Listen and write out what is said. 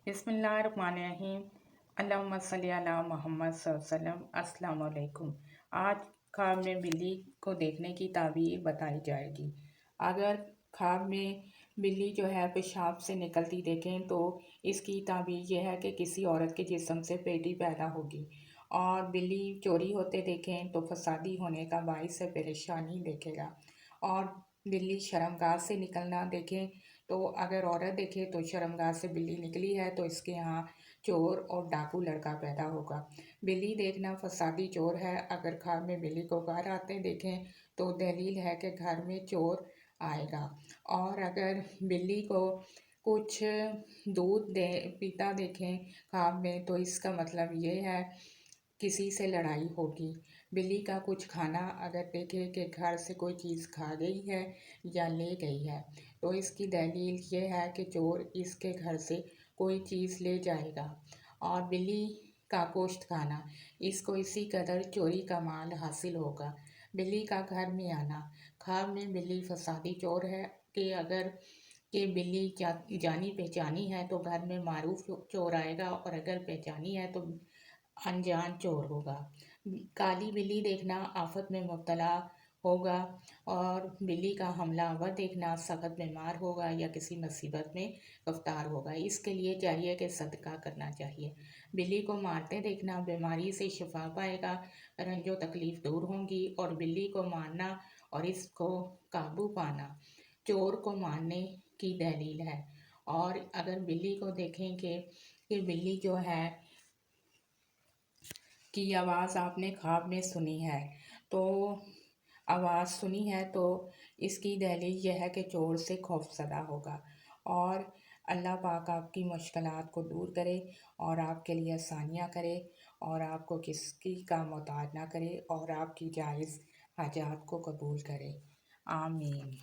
بسم اللہ الرحمن الرحیم۔ اللہم صلی علی محمد صلی اللہ علیہ وسلم۔ السلام علیکم۔ آج خواب میں بلی کو دیکھنے کی تعبیر بتائی جائے گی۔ اگر خواب میں بلی جو ہے پیشاب سے نکلتی دیکھیں تو اس کی تعبیر یہ ہے کہ کسی عورت کے جسم سے بیٹی پیدا ہوگی، اور بلی چوری ہوتے دیکھیں تو فسادی ہونے کا باعث پریشانی دیکھے گا، اور بلی شرمگاہ سے نکلنا دیکھیں تو اگر عورت دیکھے تو شرمگاہ سے بلی نکلی ہے تو اس کے ہاں چور اور ڈاکو لڑکا پیدا ہوگا۔ بلی دیکھنا فسادی چور ہے۔ اگر خواب میں بلی کو گھر آتے دیکھیں تو دلیل ہے کہ گھر میں چور آئے گا، اور اگر بلی کو کچھ دودھ پیتا دیکھیں خواب میں تو اس کا مطلب یہ ہے کسی سے لڑائی ہوگی۔ بلی کا کچھ کھانا اگر دیکھے کہ گھر سے کوئی چیز کھا گئی ہے یا لے گئی ہے تو اس کی دلیل یہ ہے کہ چور اس کے گھر سے کوئی چیز لے جائے گا۔ اور بلی کا گوشت کھانا، اس کو اسی قدر چوری کا مال حاصل ہوگا۔ بلی کا گھر میں آنا، خواب میں بلی فسادی چور ہے کہ اگر کہ بلی جانی پہچانی ہے تو گھر میں معروف چور آئے گا، اور اگر پہچانی ہے تو انجان چور ہوگا۔ کالی بلی دیکھنا آفت میں مبتلا ہوگا، اور بلی کا حملہ آور دیکھنا سخت بیمار ہوگا یا کسی مصیبت میں گرفتار ہوگا۔ اس کے لیے چاہیے کہ صدقہ کرنا چاہیے۔ بلی کو مارتے دیکھنا بیماری سے شفا پائے گا، رنج و تکلیف دور ہوں گی، اور بلی کو مارنا اور اس کو قابو پانا چور کو مارنے کی دلیل ہے۔ اور اگر بلی کو دیکھیں کہ بلی جو ہے کی آواز آپ نے خواب میں سنی ہے تو آواز سنی ہے تو اس کی دلیل یہ ہے کہ چور سے خوف زدہ ہوگا، اور اللہ پاک آپ کی مشکلات کو دور کرے اور آپ کے لیے آسانیاں کرے، اور آپ کو کسی کا محتاج نہ کرے، اور آپ کی جائز حاجات کو قبول کرے۔ آمین۔